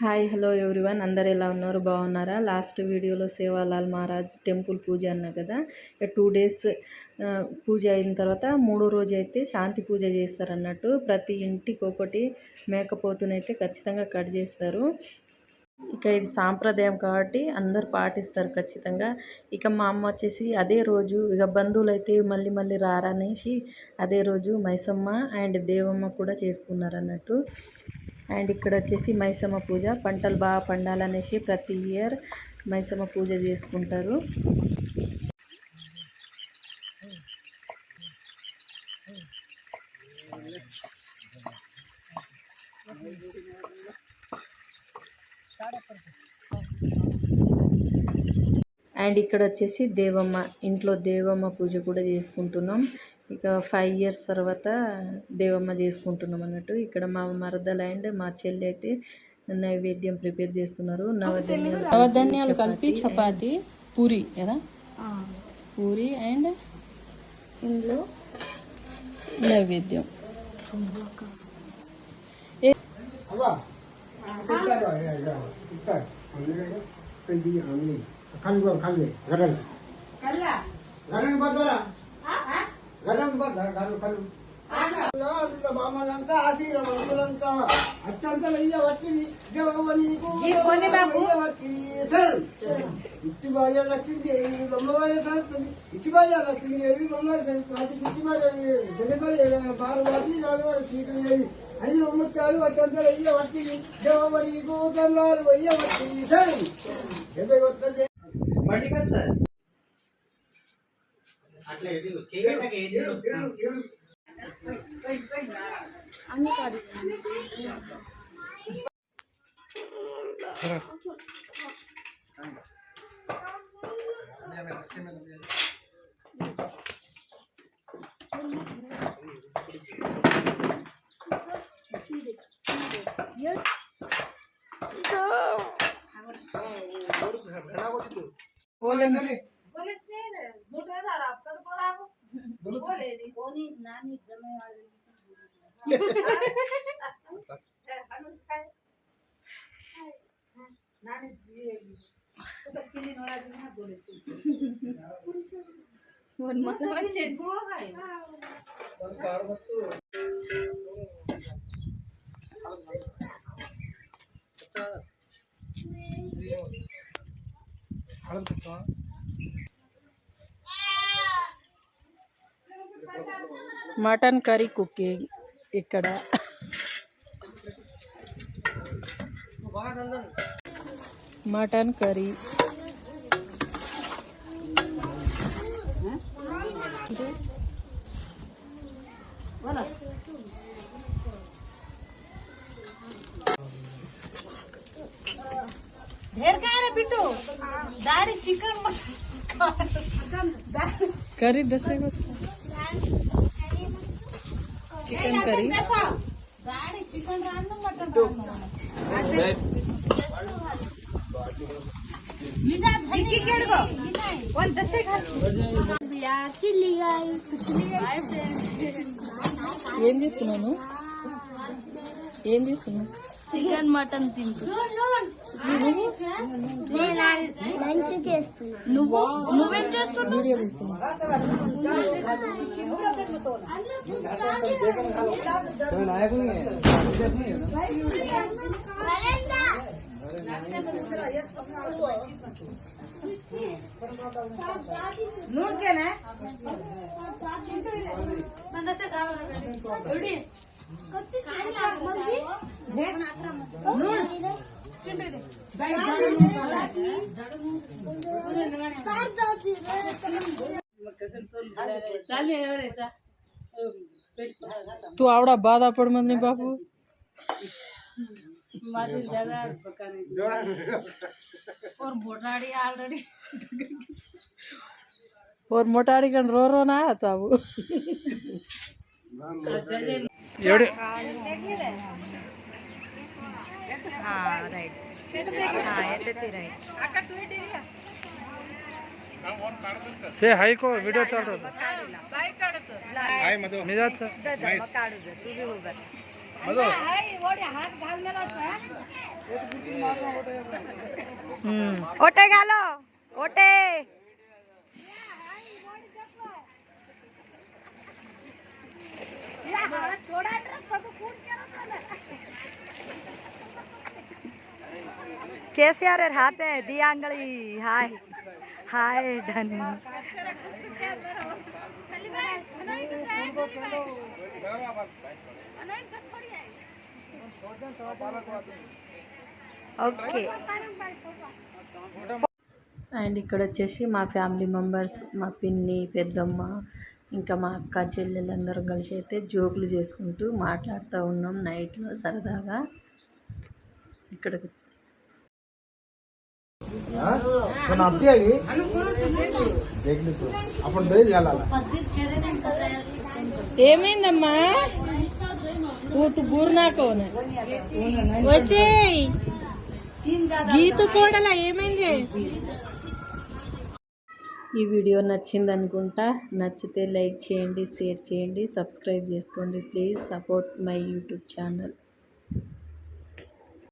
Hi hello everyone, అందరు ఎలా ఉన్నారు? బాగున్నారా? లాస్ట్ వీడియోలో సేవాలాల్ మహారాజ్ టెంపుల్ పూజ అన్నా కదా. 2 డేస్ పూజ అయిన తర్వాత మూడో రోజు అయితే శాంతి పూజ చేస్తారన్నట్టు. ప్రతి ఇంటికి ఒకటి మేకపోతునైతే ఖచ్చితంగా కట్ చేస్తారు. ఇక ఇది సాంప్రదాయం కాబట్టి అందరు పాటిస్తారు ఖచ్చితంగా. ఇక మా అమ్మ వచ్చేసి అదే రోజు ఇక బంధువులు అయితే మళ్ళీ మళ్ళీ రారనేసి అదే రోజు మైసమ్మ అండ్ దేవమ్మ కూడా చేసుకున్నారు అన్నట్టు. అండ్ ఇక్కడ వచ్చేసి మైసమ్మ పూజ, పంటలు బాగా పండాలనేసి ప్రతి ఇయర్ మైసమ్మ పూజ చేసుకుంటారు. అండ్ ఇక్కడ వచ్చేసి దేవమ్మ, ఇంట్లో దేవమ్మ పూజ కూడా చేసుకుంటున్నాం. ఇక 5 ఇయర్స్ తర్వాత దేవమ్మ చేసుకుంటున్నాం అన్నట్టు. ఇక్కడ మా మరదలు అండ్ మా చెల్లి అయితే నైవేద్యం ప్రిపేర్ చేస్తున్నారు. నవధాన్యాలు కలిపి చపాతి పూరి కదా, పూరి అండ్ ఇందులో నైవేద్యం. బామలంతా ఆశీర్వాదంతా అత్యంత వచ్చి ఇట్టి భార్య లక్ష్మీదేవి బొమ్మవారి సరస్వతి, ఇట్టి భార్య లక్ష్మీదేవి బొమ్మవారి సరస్వతి, ఇట్టి భార్య జనపడి పార్వతి నాలుగు శ్రీకృదేవి ఐదు ముత్యాలు అత్యంత వచ్చి దేవమణి కూతున్నారు వచ్చి సరే అట్లా మటన్ కర్రీ కుకింగ్ ఇక్కడ. మటన్ కర్రీ ಬಿಟ್ಟು ದಾರಿ ಚಿಕನ್ కర్రీ దస్ చికెన్ కర్రీ. ದಾರಿ ಚಿಕನ್ ರಾಂದು ಮಟನ್ ఏం చేస్తున్నాను? ఏం చేస్తున్నావు? చికెన్ మటన్ తింటున్నా. నువ్వేం చేస్తున్నావు? వీడియో తీస్తున్నా. నూనెకేనా तू आवड़ा बाधा पड़ मदनी बाबू और मोटाड़ी ऑलरेडी और मोटाड़ी कन रो ना चाबू एवढे से हाई को वीडियो चल रहा था. हाय मधु मिजाज ओटे घालो ओटे केसीआर हाथ है दिया अंगली हाय हाय डन ఓకే అండ్ ఇక్కడ వచ్చేసి మా ఫ్యామిలీ మెంబర్స్, మా పిన్ని, పెద్దమ్మ, ఇంకా మా అక్క చెల్లెలందరం కలిసి అయితే జోకులు చేసుకుంటూ మాట్లాడుతూ ఉన్నాం నైట్లో సరదాగా. ఇక్కడికి వచ్చి ఏమైందమ్మా బూర్నాకోన వచ్చే గీత కూడా ఏమైంది? ఈ వీడియో నచ్చింది అనుకుంటా. నచ్చితే లైక్ చేయండి, షేర్ చేయండి, సబ్స్క్రైబ్ చేసుకోండి. Please support my YouTube channel.